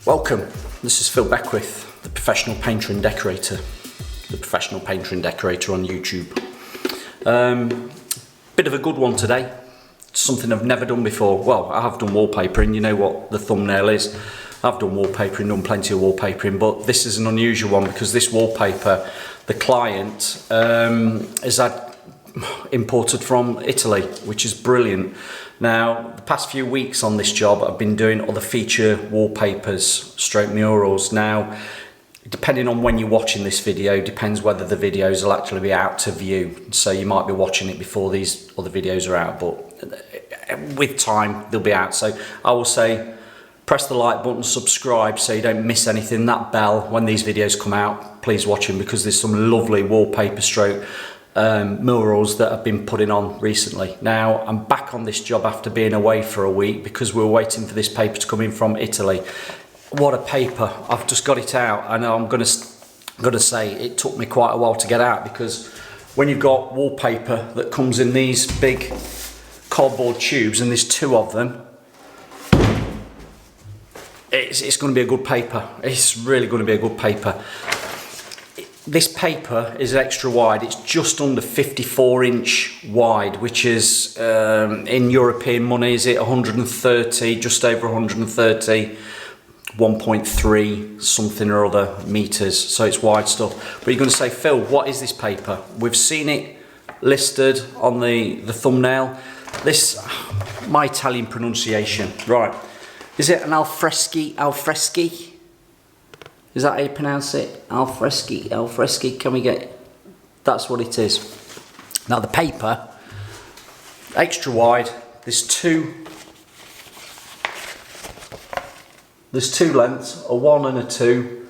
Welcome, this is Phil Beckwith, the professional painter and decorator. The professional painter and decorator on YouTube. Bit of a good one today. Something I've never done before. Well, I have done wallpapering, you know what the thumbnail is. I've done wallpapering, done plenty of wallpapering, but this is an unusual one because this wallpaper, the client has had imported from Italy, which is brilliant. Now, the past few weeks on this job, I've been doing other feature wallpapers, stroke murals. Now, depending on when you're watching this video, depends whether the videos will actually be out to view. So you might be watching it before these other videos are out, but with time, they'll be out. So I will say, press the like button, subscribe so you don't miss anything. That bell, when these videos come out, please watch them because there's some lovely wallpaper stroke murals that I've been putting on recently. Now I'm back on this job after being away for a week because we were waiting for this paper to come in from Italy. What a paper. I've just got it out, and I'm gonna say it took me quite a while to get out because when you've got wallpaper that comes in these big cardboard tubes, and there's two of them, it's going to be a good paper. It's really going to be a good paper. This paper is extra wide. It's just under 54-inch wide, which is in European money, is it 130, just over 130, 1.3 something or other meters. So it's wide stuff. But you're going to say, Phil, what is this paper? We've seen it listed on the thumbnail. This, my Italian pronunciation, right? Is it an Affreschi? Is that how you pronounce it? Affreschi, can we get... That's what it is. Now the paper, extra wide, there's two lengths, a 1 and a 2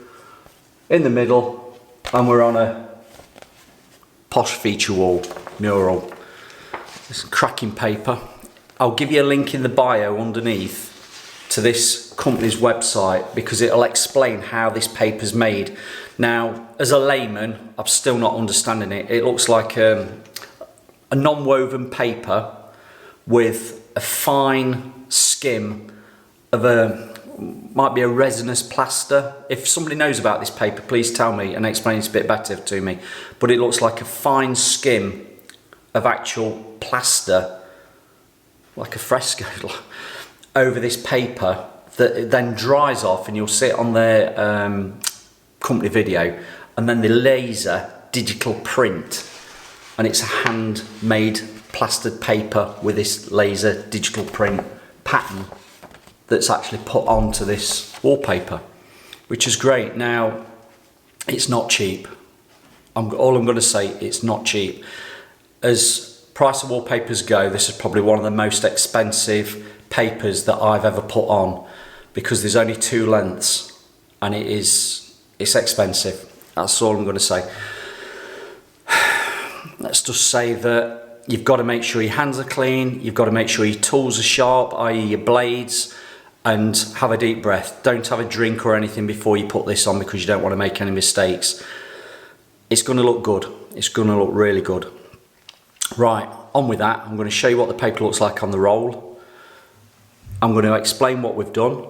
in the middle, and we're on a posh feature wall mural. It's cracking paper. I'll give you a link in the bio underneath to this company's website because it'll explain how this paper's made. Now, as a layman, I'm still not understanding it. It looks like a non-woven paper with a fine skim of might be a resinous plaster. If somebody knows about this paper, please tell me and explain it a bit better to me. But it looks like a fine skim of actual plaster, like a fresco, over this paper that then dries off, and you'll see it on their company video, and then the laser digital print, and it's a handmade plastered paper with this laser digital print pattern that's actually put onto this wallpaper, which is great. Now, it's not cheap. All I'm going to say, it's not cheap. As price of wallpapers go, this is probably one of the most expensive papers that I've ever put on because there's only two lengths, and it's expensive. That's all I'm going to say. Let's just say that you've got to make sure your hands are clean, you've got to make sure your tools are sharp, i.e. your blades, and have a deep breath. Don't have a drink or anything before you put this on because you don't want to make any mistakes. It's going to look good. It's going to look really good. Right, on with that. I'm going to show you what the paper looks like on the roll. I'm going to explain what we've done,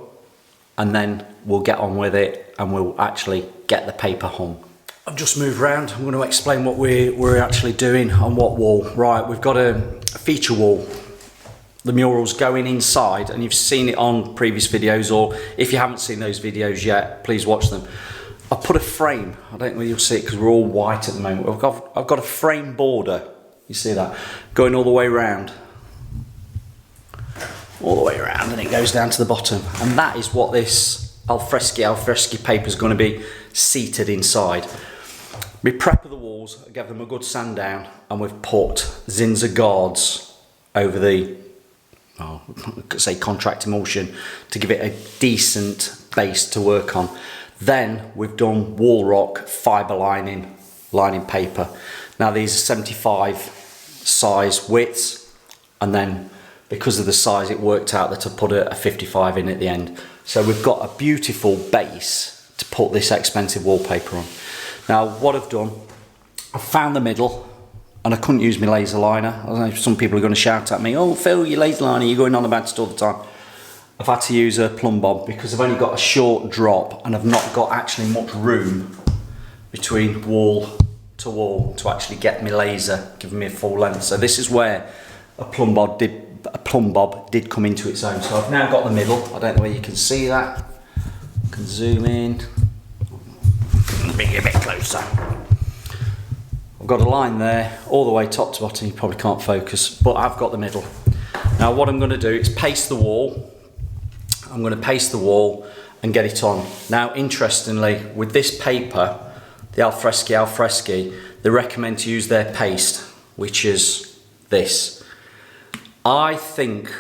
and then we'll get on with it and we'll actually get the paper hung. I've just moved around. I'm going to explain what we're actually doing on what wall. Right, we've got a feature wall. The mural's going inside, and you've seen it on previous videos, or if you haven't seen those videos yet, please watch them. I've put a frame. I don't know if you'll see it because we're all white at the moment. I've got a frame border. You see that? Going all the way around. All the way around, and it goes down to the bottom, and that is what this Affreschi paper is going to be seated inside. We prep the walls, give them a good sand down, and we've put Zinza guards over the, I could say contract emulsion, to give it a decent base to work on. Then we've done wall rock fibre lining paper. Now these are 75 size widths, and then because of the size it worked out that I put a 55 in at the end. So we've got a beautiful base to put this expensive wallpaper on. Now what I've done, I've found the middle, and I couldn't use my laser liner. I don't know if some people are going to shout at me, oh Phil, your laser liner, you're going on about it all the time. I've had to use a plumb bob because I've only got a short drop and I've not got actually much room between wall to actually get my laser giving me a full length. So this is where a plumb bob did come into its own. So I've now got the middle. I don't know whether you can see that. I can zoom in. Bring it a bit closer. I've got a line there all the way top to bottom. You probably can't focus, but I've got the middle. Now what I'm going to do is paste the wall. I'm going to paste the wall and get it on. Now interestingly, with this paper, the Affreschi, they recommend to use their paste, which is this. I think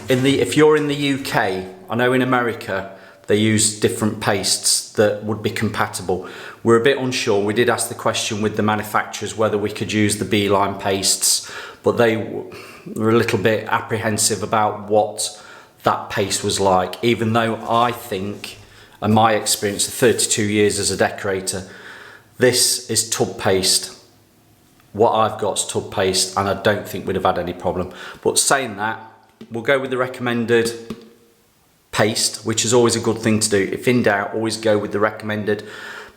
if you're in the UK, I know in America they use different pastes that would be compatible. We're a bit unsure. We did ask the question with the manufacturers whether we could use the B-line pastes, but they were a little bit apprehensive about what that paste was like, even though I think, in my experience of 32 years as a decorator, this is tub paste. What I've got is tub paste, and I don't think we'd have had any problem. But saying that, we'll go with the recommended paste, which is always a good thing to do. If in doubt, always go with the recommended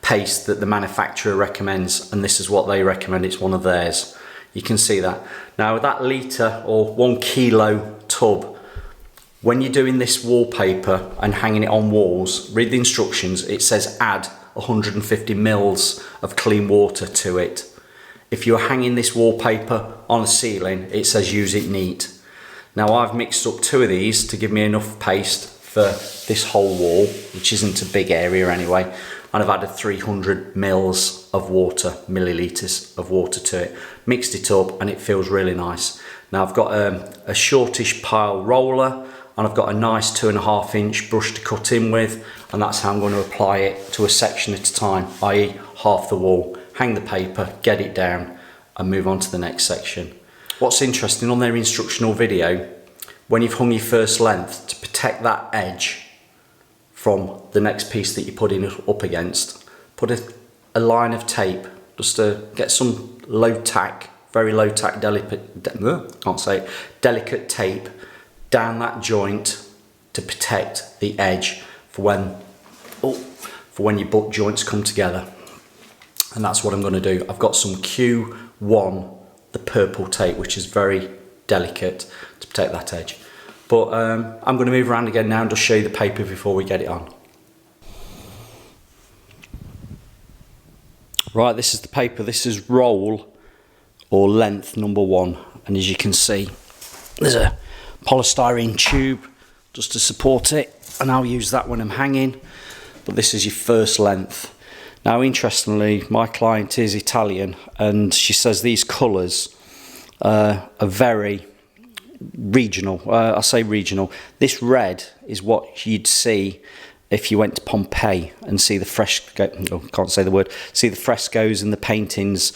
paste that the manufacturer recommends, and this is what they recommend. It's one of theirs. You can see that. Now that litre or 1 kilo tub, when you're doing this wallpaper and hanging it on walls, read the instructions. It says add 150 mils of clean water to it. If you're hanging this wallpaper on a ceiling, it says use it neat. Now I've mixed up 2 of these to give me enough paste for this whole wall, which isn't a big area anyway, and I've added 300 mils of water, millilitres of water to it. Mixed it up and it feels really nice. Now I've got a shortish pile roller, and I've got a nice 2.5 inch brush to cut in with, and that's how I'm going to apply it to a section at a time, i.e. half the wall. Hang the paper, get it down, and move on to the next section. What's interesting, on their instructional video, when you've hung your first length, to protect that edge from the next piece that you're putting up against, put a line of tape, just to get some low tack, very low tack, delicate tape down that joint to protect the edge for when your butt joints come together. And that's what I'm going to do. I've got some Q1, the purple tape, which is very delicate to protect that edge. But I'm going to move around again now and just show you the paper before we get it on. Right, this is the paper. This is roll or length number 1, and as you can see, there's a polystyrene tube just to support it, and I'll use that when I'm hanging. But this is your first length. Now interestingly, my client is Italian, and she says these colours are very regional. I say regional. This red is what you'd see if you went to Pompeii and see the see the frescoes and the paintings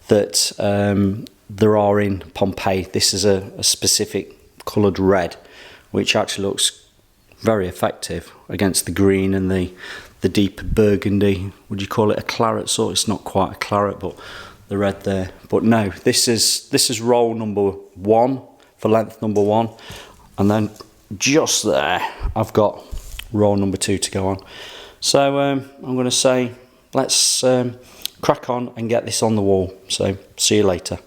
that there are in Pompeii. This is a specific coloured red, which actually looks very effective against the green and the deep burgundy. Would you call it a claret sort? It's not quite a claret, but the red there. But no, this is roll number 1 for length number 1, and then just there I've got roll number 2 to go on. So I'm going to say let's crack on and get this on the wall. So see you later.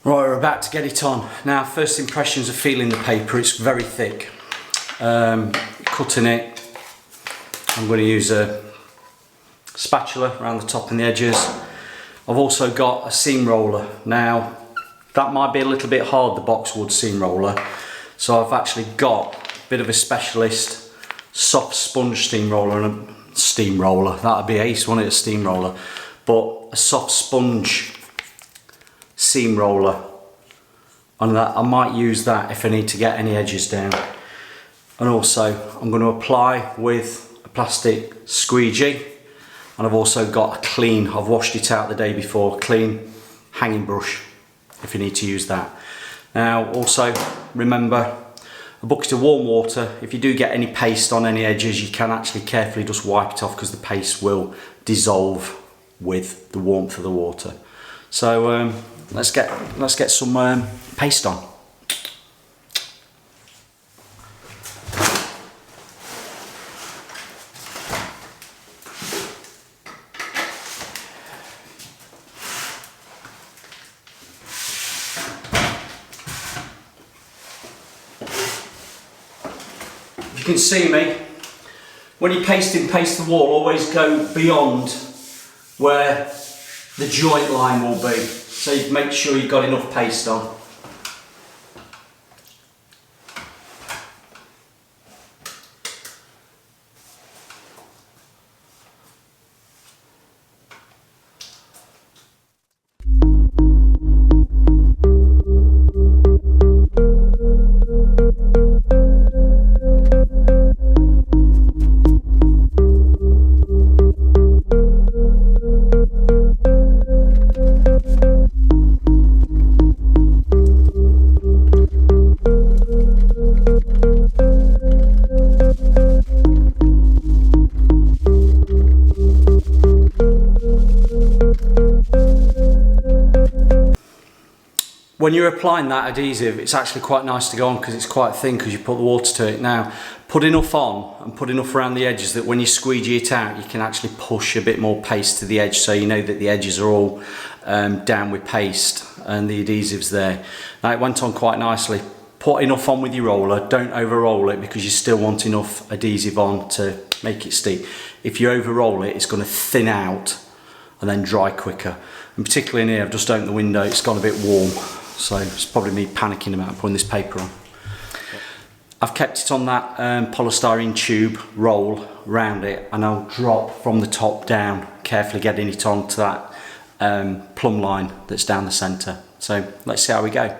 Right, we're about to get it on. Now, first impressions of feeling the paper, it's very thick. Cutting it, I'm going to use a spatula around the top and the edges. I've also got a seam roller. Now, that might be a little bit hard, the boxwood seam roller. So I've actually got a bit of a specialist soft sponge steamroller and a steamroller. That'd be ace, wouldn't it, a steamroller? But a soft sponge seam roller, and that I might use that if I need to get any edges down. And also I'm going to apply with a plastic squeegee, and I've also got a clean, I've washed it out the day before, clean hanging brush if you need to use that. Now also remember a bucket of warm water. If you do get any paste on any edges, you can actually carefully just wipe it off because the paste will dissolve with the warmth of the water. So let's get some paste on. can see me, when you're pasting, paste the wall, always go beyond where the joint line will be. So you make sure you've got enough paste on. When you're applying that adhesive, it's actually quite nice to go on because it's quite thin because you put the water to it. Now, put enough on and put enough around the edges that when you squeegee it out, you can actually push a bit more paste to the edge, so you know that the edges are all down with paste and the adhesive's there. Now, it went on quite nicely. Put enough on with your roller, don't over roll it because you still want enough adhesive on to make it stick. If you over roll it, it's going to thin out and then dry quicker. And particularly in here, I've just opened the window, it's gone a bit warm. So it's probably me panicking about putting this paper on. I've kept it on that polystyrene tube roll round it, and I'll drop from the top down, carefully getting it onto that plumb line that's down the centre. So let's see how we go.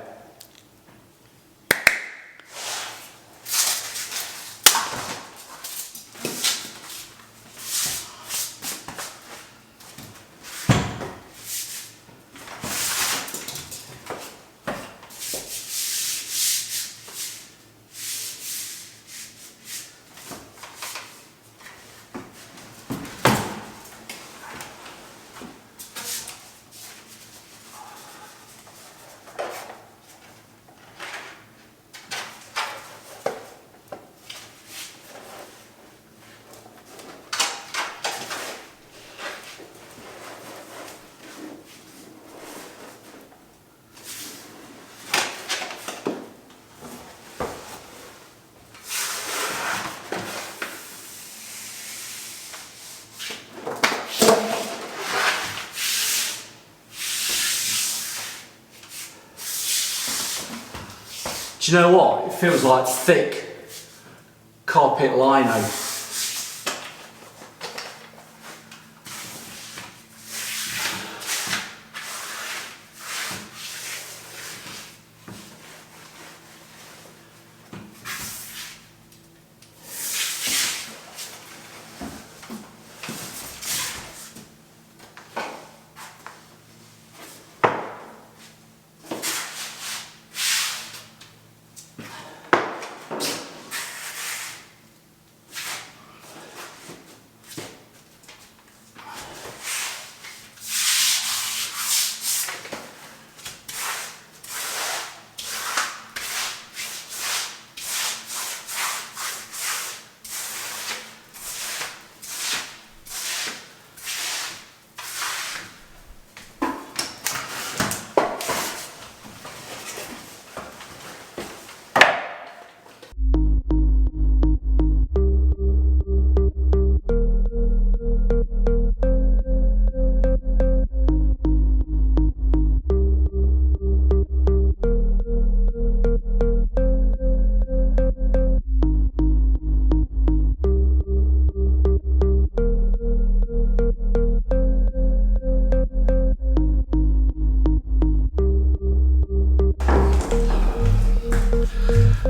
Do you know what? It feels like thick carpet lino.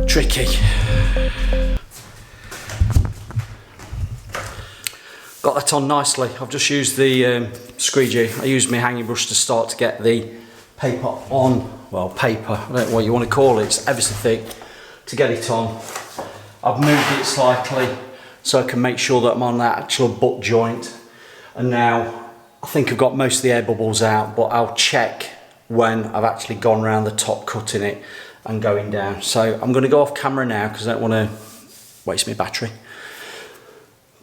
Tricky. Got that on nicely. I've just used the squeegee. I used my hanging brush to start to get the paper on. Well, paper, I don't know what you want to call it. It's ever so thick to get it on. I've moved it slightly so I can make sure that I'm on that actual butt joint. And now I think I've got most of the air bubbles out, but I'll check when I've actually gone around the top cutting it and going down. So I'm going to go off camera now because I don't want to waste my battery.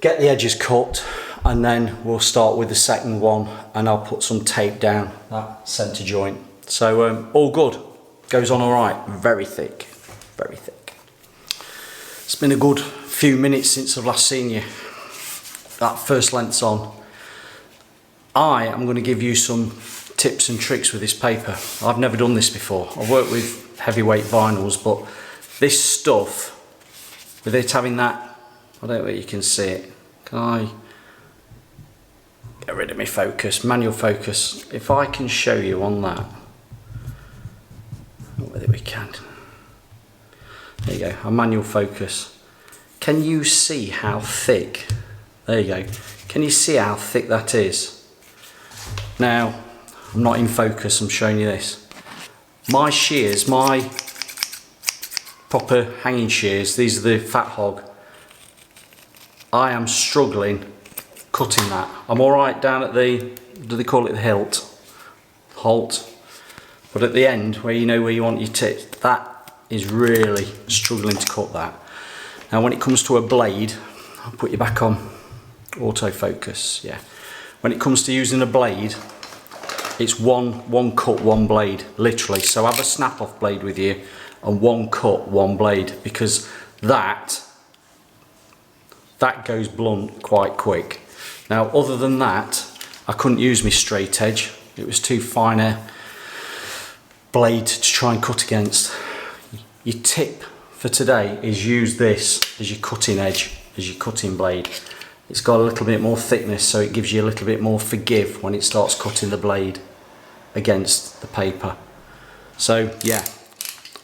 Get the edges cut and then we'll start with the second one and I'll put some tape down that centre joint. So all good, goes on all right, very thick, very thick. It's been a good few minutes since I've last seen you. That first length's on. I am going to give you some tips and tricks with this paper. I've never done this before. I've worked with heavyweight vinyls, but this stuff, with it having that, I don't know if you can see it. Can I get rid of my focus, manual focus? If I can show you on that, whether we can. There you go, a manual focus. Can you see how thick? There you go. Can you see how thick that is? Now, I'm not in focus, I'm showing you this. My shears, my proper hanging shears, these are the Fat Hog. I am struggling cutting that. I'm alright down at the, do they call it the hilt? Halt. But at the end, where you know where you want your tip, that is really struggling to cut that. Now when it comes to a blade, I'll put you back on autofocus, yeah. When it comes to using a blade, it's one cut, one blade, literally. So have a snap off blade with you and one cut, one blade, because that goes blunt quite quick. Now other than that, I couldn't use my straight edge. It was too fine a blade to try and cut against. Your tip for today is use this as your cutting edge, as your cutting blade. It's got a little bit more thickness, so it gives you a little bit more forgive when it starts cutting the blade against the paper. So yeah,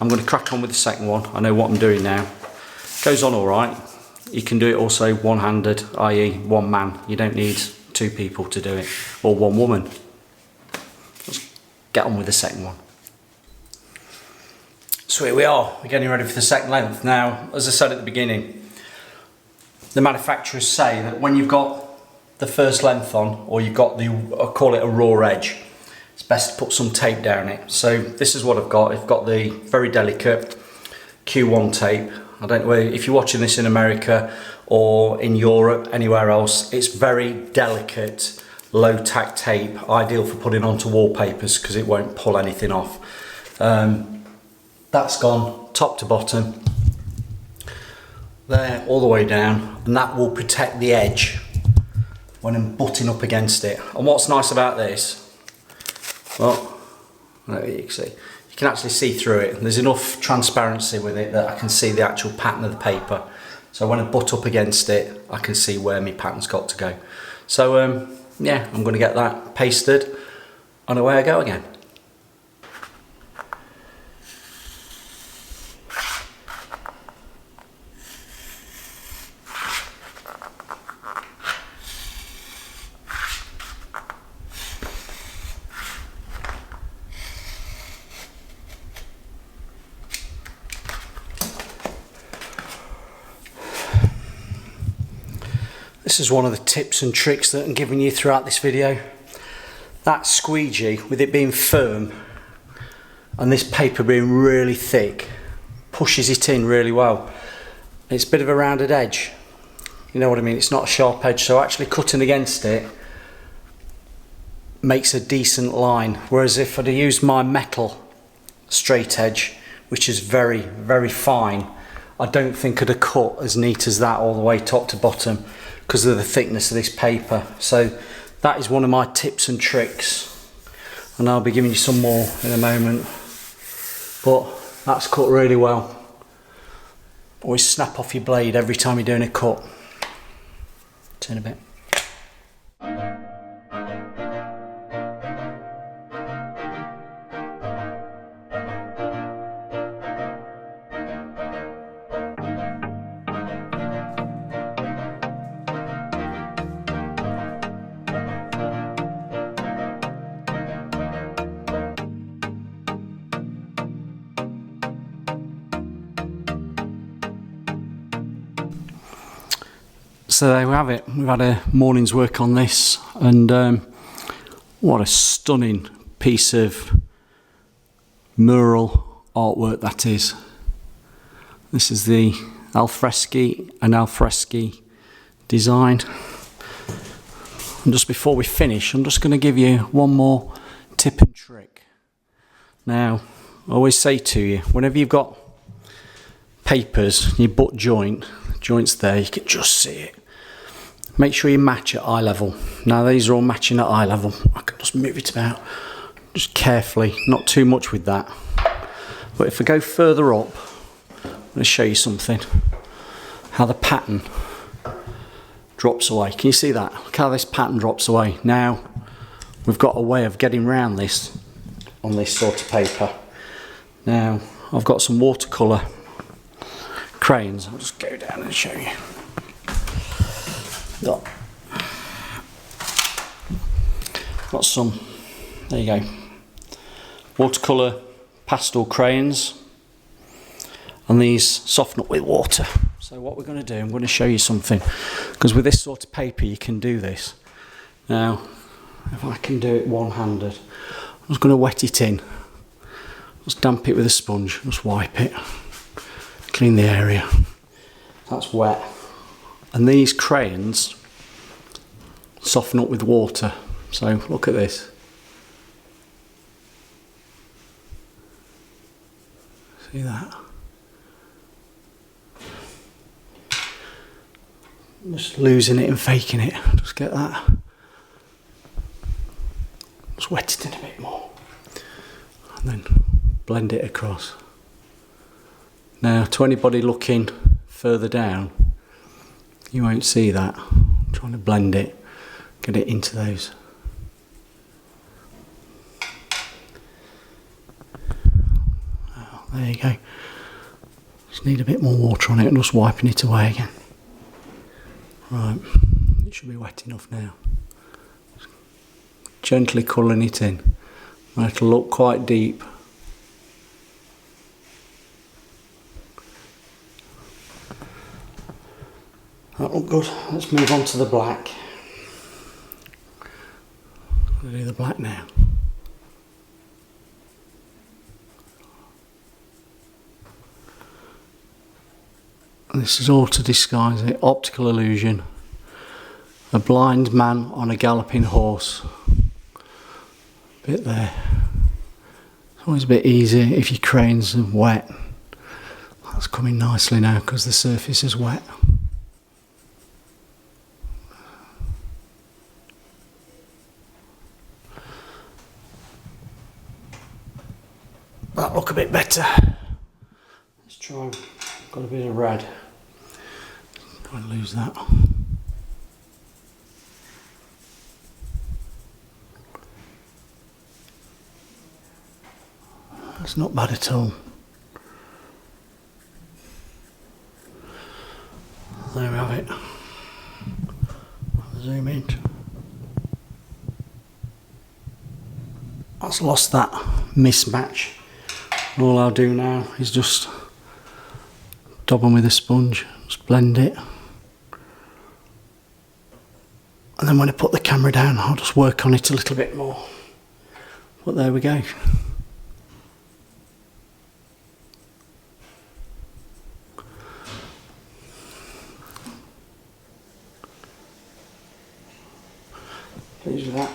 I'm going to crack on with the second one. I know what I'm doing now. Goes on all right. You can do it also one-handed, i.e. one man. You don't need two people to do it, or one woman. Let's get on with the second one. So here we are, we're getting ready for the second length. Now, as I said at the beginning, the manufacturers say that when you've got the first length on, or you've got the, I call it a raw edge, it's best to put some tape down it. So this is what I've got. I've got the very delicate Q1 tape. I don't know if you're watching this in America or in Europe, anywhere else. It's very delicate, low tack tape, ideal for putting onto wallpapers because it won't pull anything off. That's gone top to bottom, there all the way down, and that will protect the edge when I'm butting up against it. And what's nice about this, well, you can see, you can actually see through it. There's enough transparency with it that I can see the actual pattern of the paper. So when I butt up against it, I can see where my pattern's got to go. So yeah, I'm going to get that pasted and away I go again. This is one of the tips and tricks that I'm giving you throughout this video. That squeegee, with it being firm and this paper being really thick, pushes it in really well. It's a bit of a rounded edge, you know what I mean? It's not a sharp edge, so actually cutting against it makes a decent line. Whereas if I'd have used my metal straight edge, which is very, very fine, I don't think I'd have cut as neat as that all the way top to bottom, because of the thickness of this paper. So that is one of my tips and tricks, and I'll be giving you some more in a moment, but that's cut really well. Always snap off your blade every time you're doing a cut. Turn a bit. So there we have it. We've had a morning's work on this, and what a stunning piece of mural artwork that is. This is the Affreschi and Affreschi design. And just before we finish, I'm just going to give you one more tip and trick. Now, I always say to you, whenever you've got papers, your butt joints there, you can just see it. Make sure you match at eye level. Now these are all matching at eye level. I can just move it about, just carefully, not too much with that. But if I go further up, I'm going to show you something, how the pattern drops away. Can you see that? Look how this pattern drops away. Now we've got a way of getting around this on this sort of paper. Now I've got some watercolour crayons. I'll just go down and show you. Got some, there you go, watercolour pastel crayons, and these soften up with water. So what we're going to do, I'm going to show you something, because with this sort of paper you can do this. Now if I can do it one-handed, I'm just going to wet it in, just damp it with a sponge, just wipe it, clean the area. That's wet. And these crayons soften up with water. So look at this. See that? I'm just losing it and faking it. Just get that. Just wet it in a bit more. And then blend it across. Now to anybody looking further down, you won't see that. I'm trying to blend it, get it into those. Oh, there you go. Just need a bit more water on it and just wiping it away again. Right, it should be wet enough now. Just gently colouring it in. And it'll look quite deep. That looked good. Let's move on to the black. I'm going to do the black now. And this is all to disguise it. Optical illusion. A blind man on a galloping horse. Bit there. It's always a bit easier if your crayons are wet. That's coming nicely now because the surface is wet. That look a bit better. Let's try. Got a bit of red. Try and lose that. That's not bad at all. There we have it. Zoom in. That's lost that mismatch. All I'll do now is just dab them with a sponge, just blend it. And then when I put the camera down, I'll just work on it a little bit more. But there we go. Pleased with that.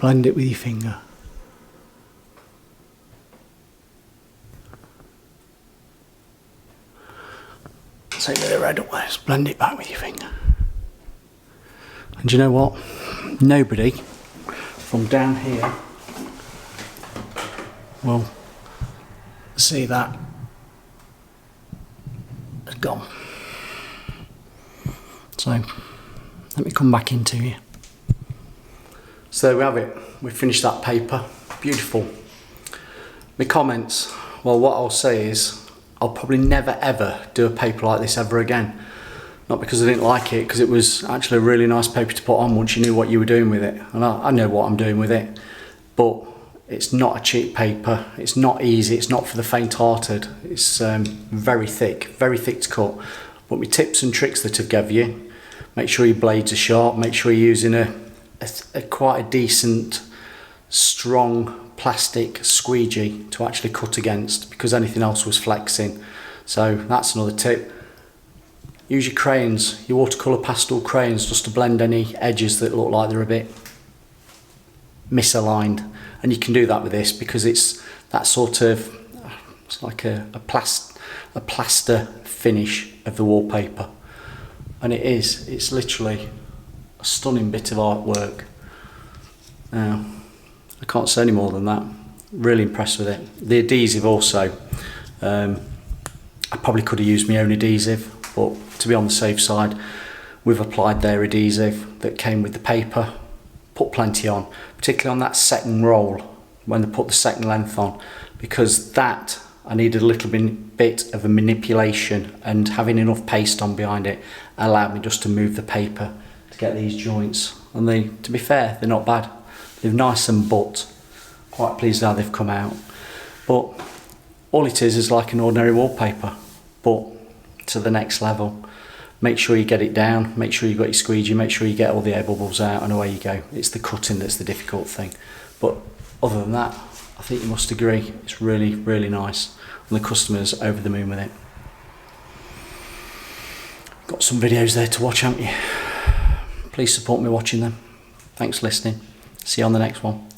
Blend it with your finger. Take the red up there, just blend it back with your finger. And do you know what? Nobody from down here will see that it's gone. So let me come back into you. So there we have it, we've finished that paper, beautiful. My comments, well what I'll say is, I'll probably never ever do a paper like this ever again. Not because I didn't like it, because it was actually a really nice paper to put on once you knew what you were doing with it. And I know what I'm doing with it, but it's not a cheap paper, it's not easy, it's not for the faint-hearted. It's very thick to cut. But my tips and tricks that I've given you, make sure your blades are sharp, make sure you're using a quite a decent strong plastic squeegee to actually cut against, because anything else was flexing. So that's another tip. Use your crayons, your watercolour pastel crayons, just to blend any edges that look like they're a bit misaligned, and you can do that with this because it's that sort of, it's like a plaster finish of the wallpaper, and it's literally a stunning bit of artwork. Now, I can't say any more than that. Really impressed with it. The adhesive also, I probably could have used my own adhesive, but to be on the safe side, we've applied their adhesive that came with the paper, put plenty on, particularly on that second roll when they put the second length on, because that I needed a little bit of a manipulation, and having enough paste on behind it allowed me just to move the paper to get these joints. And they, to be fair, they're not bad. They're nice and butt. Quite pleased how they've come out. But all it is like an ordinary wallpaper, but to the next level. Make sure you get it down, make sure you've got your squeegee, make sure you get all the air bubbles out, and away you go. It's the cutting that's the difficult thing. But other than that, I think you must agree, it's really, really nice. And the customer's over the moon with it. Got some videos there to watch, haven't you? Please support me watching them. Thanks for listening. See you on the next one.